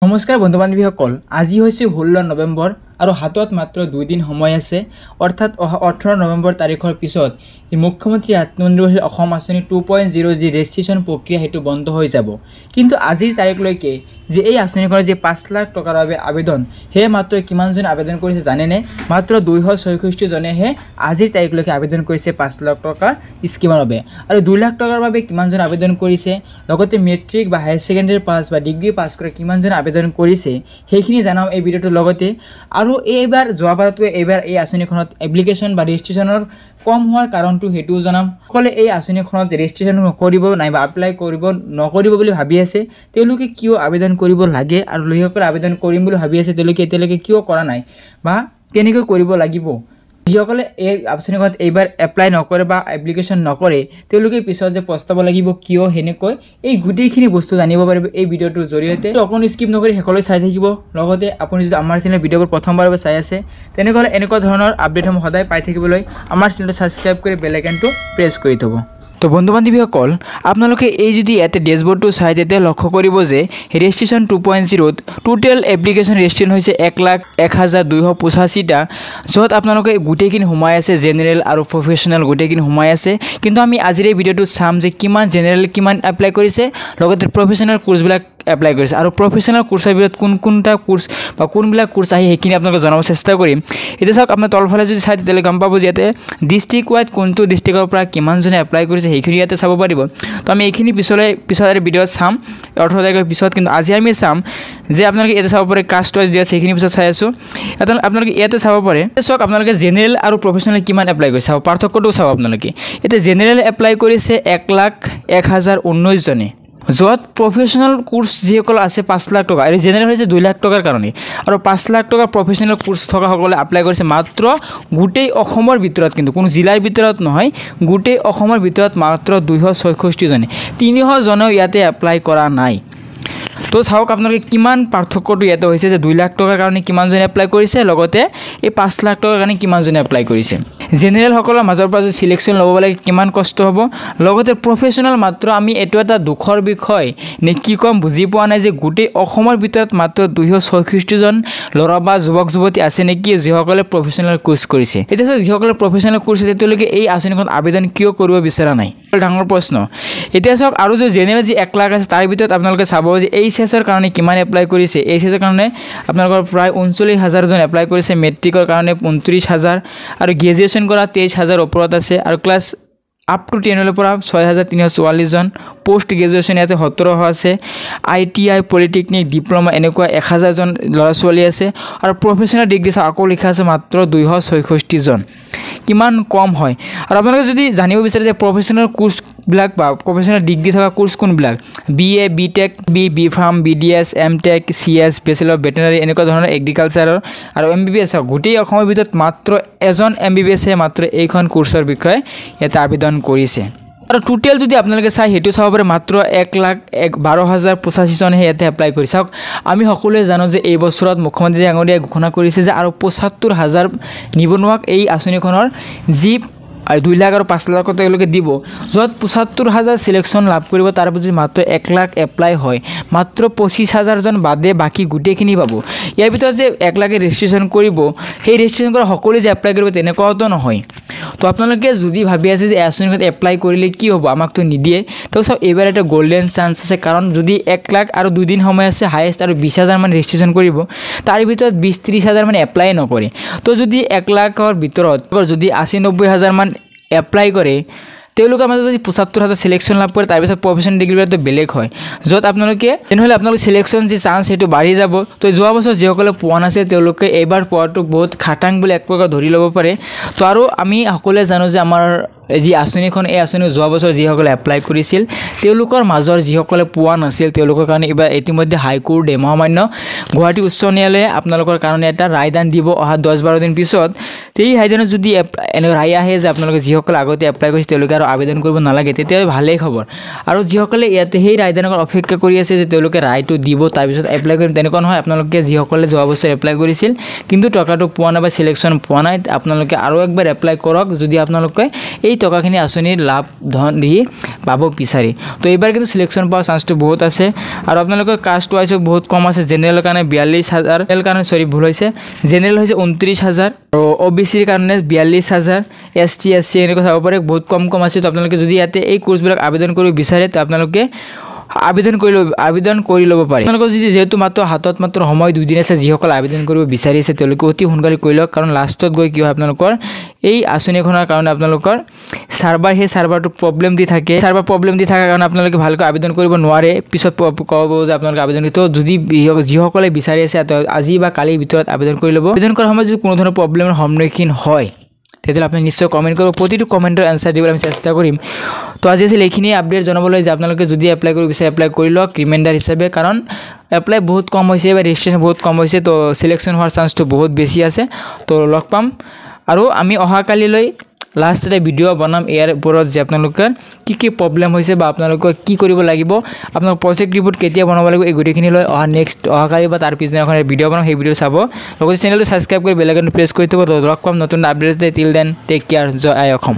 নমস্কাৰ বন্ধু বান্ধৱীসকল, আজি হৈছে 16 নৱেম্বৰ আৰু হাতত মাত্ৰ 2 দিন সময় আছে। অৰ্থাৎ 18 নৱেম্বৰ তাৰিখৰ পিছত যে মুখ্যমন্ত্ৰী আত্মনিৰ্ভৰশীল অসম আঁচনি 2.0 যি ৰেজিষ্ট্ৰেশ্যন প্ৰক্ৰিয়া সেইটো বন্ধ হৈ যাব। কিন্তু আজিৰ তাৰিখলৈকে যে এই আঁচনিখনৰ যে 5 লাখ টকাৰ বাবে আবেদন, সেয়ে মাত্ৰ কিমানজন আবেদন কৰিছে জানেনে? মাত্ৰ 266 জনেহে আজিৰ তাৰিখলৈকে আবেদন কৰিছে 5 লাখ টকাৰ স্কিমৰ বাবে। আৰু 2 লাখ টকাৰ বাবে কিমানজন আবেদন কৰিছে, লগতে মেট্ৰিক বা হায়াৰ ছেকেণ্ডাৰী পাছ বা ডিগ্ৰী পাছ কৰা কিমানজন আবেদন কৰিছে সেইখিনি জানাম এই ভিডিঅ'টোৰ লগতে। আৰু এইবাৰ যোৱাবাৰতকৈ এইবাৰ এই আঁচনিখনত এপ্লিকেশ্যন বা ৰেজিষ্ট্ৰেশ্যনৰ কম হোৱাৰ কাৰণটো সেইটোও জনাম। সকলে এই আঁচনিখনত ৰেজিষ্ট্ৰেশ্যন নকৰিব নাইবা এপ্লাই নকৰিব বুলি ভাবি আছে, তেওঁলোকে কিয় আবেদন কৰিব লাগে, আৰু যিসকলে আবেদন কৰিম বুলি ভাবি আছে তেওঁলোকে এতিয়ালৈকে কিয় কৰা নাই বা কেনেকৈ কৰিব লাগিব। যিসকলে এই আঁচনিখনত এইবাৰ এপ্লাই নকৰে বা এপ্লিকেশ্যন নকৰে তেওঁলোকে পিছত যে পস্তাব লাগিব কিয়, সেনেকৈ এই গোটেইখিনি বস্তু জানিব পাৰিব এই ভিডিঅ'টোৰ জৰিয়তে। অকণ স্কিপ নকৰি শেষলৈ চাই থাকিব। লগতে আপুনি যদি আমাৰ চেনেল ভিডিঅ'বোৰ প্ৰথমবাৰৰ বাবে চাই আছে তেনেহ'লে এনেকুৱা ধৰণৰ আপডেটসমূহ সদায় পাই থাকিবলৈ আমাৰ চেনেলটো ছাবস্ক্ৰাইব কৰি বেল আইকনটো প্ৰেছ কৰি থ'ব। তো বন্ধু বান্ধৱীসকল, আপোনালোকে এই যদি ইয়াতে ডেছবৰ্ডটো চাই তেতিয়া লক্ষ্য কৰিব যে ৰেজিষ্ট্ৰেশ্যন 2.0ত টোটেল এপ্লিকেশ্যন ৰেজিষ্ট্ৰেশ্যন হৈছে 1,01,285টা, য'ত আপোনালোকে গোটেইখিনি সোমাই আছে জেনেৰেল আৰু প্ৰফেশ্যনেল গোটেইখিনি সোমাই আছে। কিন্তু আমি আজিৰ এই ভিডিঅ'টোত চাম যে কিমান জেনেৰেল কিমান এপ্লাই কৰিছে, লগতে প্ৰফেশ্যনেল কোৰ্চবিলাক এপ্লাই কৰিছে, আৰু প্ৰফেশ্যনেল কোৰ্চৰ ভিতৰত কোনটা কোৰ্চ বা কোনবিলাক কোৰ্চ আহি সেইখিনি আপোনালোকে জনাব চেষ্টা কৰিম। এতিয়া চাওক, আপোনাৰ তলফালে যদি চাই তেতিয়াহ'লে গম পাব যে ইয়াতে ডিষ্ট্ৰিক্ট ৱাইজ কোনটো ডিষ্ট্ৰিক্টৰ পৰা কিমানজনে এপ্লাই কৰিছে সেইখিনি ইয়াতে চাব পাৰিব। তো আমি এইখিনি পিছত ভিডিঅ'ত চাম 18 তাৰিখৰ পিছত। কিন্তু আজি আমি চাম যে আপোনালোকে ইয়াতে চাব পাৰে কাষ্ট ৱাইজ দিয়া আছে, সেইখিনি পিছত চাই আছোঁ। আপোনালোকে ইয়াতে চাব পাৰে। চাওক আপোনালোকে জেনেৰেল আৰু প্ৰফেশ্যনেল কিমান এপ্লাই কৰিছে, চাব পাৰ্থক্যটো চাব আপোনালোকে। এতিয়া জেনেৰেল এপ্লাই কৰিছে 1,01,019 জনে, য'ত প্ৰফেশ্যনেল কোৰ্চ যিসকল আছে 5 লাখ টকা, আৰু জেনেৰেল হৈছে 2 লাখ টকাৰ কাৰণে, আৰু 5 লাখ টকাৰ প্ৰফেশ্যনেল কোৰ্চ থকাসকলে এপ্লাই কৰিছে মাত্ৰ গোটেই অসমৰ ভিতৰত, কিন্তু কোনো জিলাৰ ভিতৰত নহয়, গোটেই অসমৰ ভিতৰত মাত্ৰ 266 জনে, 300 জনেও ইয়াতে এপ্লাই কৰা নাই। তো চাওক আপোনালোকে কিমান পাৰ্থক্যটো ইয়াতে হৈছে যে 2 লাখ টকাৰ কাৰণে কিমানজনে এপ্লাই কৰিছে, লগতে এই 5 লাখ টকাৰ কাৰণে কিমানজনে এপ্লাই কৰিছে। জেনেৰেলসকলৰ মাজৰ পৰা যদি চিলেকশ্যন ল'ব লাগে কিমান কষ্ট হ'ব, লগতে প্ৰফেশ্যনেল মাত্ৰ আমি এইটো এটা দুখৰ বিষয় নে কি ক'ম বুজি পোৱা নাই যে গোটেই অসমৰ ভিতৰত মাত্ৰ 266 জন ল'ৰা বা যুৱক যুৱতী আছে নেকি যিসকলে প্ৰফেশ্যনেল কোৰ্চ কৰিছে। এতিয়া চাওক, যিসকলে প্ৰফেশ্যনেল কোৰ্চ আছে তেওঁলোকে এই আঁচনিখনত আবেদন কিয় কৰিব বিচৰা নাই, ডাঙৰ প্ৰশ্ন। এতিয়া চাওক, আৰু যে জেনেৰেল যি 1 লাখ আছে তাৰ ভিতৰত আপোনালোকে চাব যে এইচএছৰ কাৰণে কিমান এপ্লাই কৰিছে। এইচএছৰ কাৰণে আপোনালোকৰ প্ৰায় 39,000 জন এপ্লাই কৰিছে, মেট্ৰিকৰ কাৰণে 29,000, আৰু গ্ৰেজুৱেশ্যন কৰা 23,000 ওপৰত আছে, আৰু ক্লাছ আপ টু 10ৰ পৰা 6,344 জন, পোষ্ট গ্ৰেজুৱেশ্যন ইয়াতে 17 আছে, ITI পলিটেকনিক ডিপ্ল'মা এনেকুৱা 1,000 জন ল'ৰা ছোৱালী আছে, আৰু প্ৰফেশ্যনেল ডিগ্ৰী আকৌ লিখা আছে মাত্ৰ 266 জন। কিমান কম হয়। আৰু আপোনালোকে যদি জানিব বিচাৰে যে প্ৰফেশ্যনেল কোৰ্চবিলাক বা প্ৰফেশ্যনেল ডিগ্ৰী থকা কোৰ্চ কোনবিলাক, BA, BTech, B Farm, BDS, MTech, CS, bachelor of veterinary এনেকুৱা ধৰণৰ এগ্ৰিকালচাৰৰ, আৰু MBBS গোটেই অসমৰ ভিতৰত মাত্ৰ এজন MBBSে মাত্ৰ এইখন কোৰ্চৰ বিষয়ে ইয়াতে আবেদন কৰিছে। আৰু টোটেল যদি আপোনালোকে চাই সেইটো চাব পাৰে মাত্ৰ 1,12,085 জনেহে ইয়াতে এপ্লাই কৰি। চাওক, আমি সকলোৱে জানো যে এই বছৰত মুখ্যমন্ত্ৰী ডাঙৰীয়াই ঘোষণা কৰিছে যে আৰু 75,000 নিবনুৱাক এই আঁচনিখনৰ যি 2 লাখ আৰু 5 লাখ তেওঁলোকে দিব, য'ত 75,000 চিলেকশ্যন লাভ কৰিব। তাৰ পিছত মাত্ৰ 1 লাখ এপ্লাই হয়, মাত্ৰ 25,000 জন বাদে বাকী গোটেইখিনি পাব। ইয়াৰ ভিতৰত যে 1 লাখে ৰেজিষ্ট্ৰেশ্যন কৰিব, সেই ৰেজিষ্ট্ৰেশ্যন কৰা সকলোৱে যে এপ্লাই কৰিব তেনেকুৱাতো নহয়। তো আপোনালোকে যদি ভাবি আছে যে আঁচনিখনত এপ্লাই কৰিলে কি হ'ব, আমাকতো নিদিয়ে, তো চাওক এইবাৰ এটা গল্ডেন চান্স আছে। কাৰণ যদি 1 লাখ আৰু 2 দিন সময় আছে হায়েষ্ট, আৰু 20,000 মান ৰেজিষ্ট্ৰেশ্যন কৰিব, তাৰ ভিতৰত 20-30,000 মানে এপ্লাই নকৰে। তো যদি 1 লাখৰ ভিতৰত যদি 80-90,000 মান এপ্লাই কৰে, তেওঁলোকৰ মাজত যদি 75,000 চিলেকশ্যন লাভ কৰে, তাৰপিছত প্ৰফেশ্যনেল ডিগ্ৰীটো বেলেগ হয়, য'ত আপোনালোকে তেনেহ'লে আপোনালোকৰ চিলেকশ্যন যি চান্স সেইটো বাঢ়ি যাব। তো যোৱা বছৰ যিসকলে পোৱা নাছিল তেওঁলোকে এইবাৰ পোৱাটো বহুত খাটাং বুলি এক প্ৰকাৰ ধৰি ল'ব পাৰে। তো আৰু আমি সকলোৱে জানো যে আমাৰ যি আঁচনিখন, এই আঁচনি যোৱা বছৰ যিসকলে এপ্লাই কৰিছিল তেওঁলোকৰ মাজৰ যিসকলে পোৱা নাছিল তেওঁলোকৰ কাৰণে এইবাৰ ইতিমধ্যে হাইকোৰ্ট, মহামান্য গুৱাহাটী উচ্চ ন্যায়ালয়ে আপোনালোকৰ কাৰণে এটা ৰায়দান দিব অহা 10-12 দিন পিছত। এই ৰায়দানত যদি এনে ৰায় আহে যে আপোনালোকে যিসকলে আগতে এপ্লাই কৰিছে তেওঁলোকে আৰু আবেদন কৰিব নালাগে, তেতিয়াহ'লে ভালেই খবৰ। আৰু যিসকলে ইয়াতে সেই ৰায়দানৰ অপেক্ষা কৰি আছে যে তেওঁলোকে ৰায়টো দিব তাৰপিছত এপ্লাই কৰিম, তেনেকুৱা নহয়। আপোনালোকে যিসকলে যোৱা বছৰ এপ্লাই কৰিছিল কিন্তু টকাটো পোৱা নাই বা চিলেকশ্যন পোৱা নাই, আপোনালোকে আৰু একবাৰ এপ্লাই কৰক যদি আপোনালোকে এই এই টকাখিনি আঁচনিৰ লাভ ধন দি পাব বিচাৰি তো এইবাৰ কিন্তু সিলেকশন পাওয়াৰ চান্সটো বহুত আছে আৰু আপোনালোকৰ কাষ্ট ওয়াইজও বহুত কম আছে জেনাৰেল কাৰণে 42000 জেনাৰেল কাৰণে সৰি ভুল হৈছে জেনাৰেল হৈছে 29000 আৰু ওবিসিৰ কাৰণে 42000 এসটি এসসি এনেকৈ চাব পাৰে বহুত কম আছে তো আপোনালোকে যদি ইয়াতে এই কোৰ্সবিলাক আবেদন কৰিব বিচাৰে তো আপোনালোকে আবেদন কৰি ল'ব পাৰে আপোনালোকৰ যদি যেহেতু মাত্ৰ হাতত মাত্ৰ সময় 2 দিন আছে যিসকল আবেদন কৰিব বিচাৰিছে তেওঁলোকে অতি সোনকালে কৰি লওক কাৰণ লাষ্টত গৈ কি হয় আপোনালোকৰ এই আঁচনিখনৰ কাৰণে আপোনালোকৰ সাৰ্ভাৰটো প্ৰবলেম দি থাকে কাৰণে আপোনালোকে ভালকৈ আবেদন কৰিব নোৱাৰে পিছত ক'ব যে আপোনালোকে আবেদন তো যদি যিসকলে বিচাৰি আছে আজি বা কালিৰ ভিতৰত আবেদন কৰি ল'ব আবেদন কৰাৰ সময়ত যদি কোনো ধৰণৰ প্ৰবলেমৰ সন্মুখীন হয় তেতিয়াহ'লে আপুনি নিশ্চয় কমেণ্ট কৰিব প্ৰতিটো কমেণ্টৰ এনসাৰ দিবলৈ আমি চেষ্টা কৰিম তো আজি আছিল এইখিনি আপডেট জনাবলৈ যে আপোনালোকে যদি এপ্লাই কৰিব বিচাৰে এপ্লাই কৰি লওক ৰিমাইণ্ডাৰ হিচাপে কাৰণ এপ্লাই বহুত কম হৈছে বা ৰেজিষ্ট্ৰেশ্যন বহুত কম হৈছে তো সিলেকশন হোৱাৰ চান্সটো বহুত বেছি আছে তো লগ পাম আৰু আমি অহাকালিলৈ লাষ্ট এটা ভিডিও বনাম ইয়াৰ ওপৰত যে আপোনালোকৰ কি প্ৰবলেম হৈছে বা আপোনালোকৰ কি কৰিব লাগিব আপোনালোকৰ প্ৰজেক্ট ৰিপোৰ্ট কেতিয়া বনাব লাগিব এই গোটেইখিনি লৈ অহাকালি বা তাৰ পিছদিনা এখন ভিডিও বনাম সেই ভিডিও চাব লগতে চেনেলটো সাবস্ক্ৰাইব কৰি বেল আইকনটো প্ৰেছ কৰি থব লগ পাম নতুন update till then take care জয় আই অসম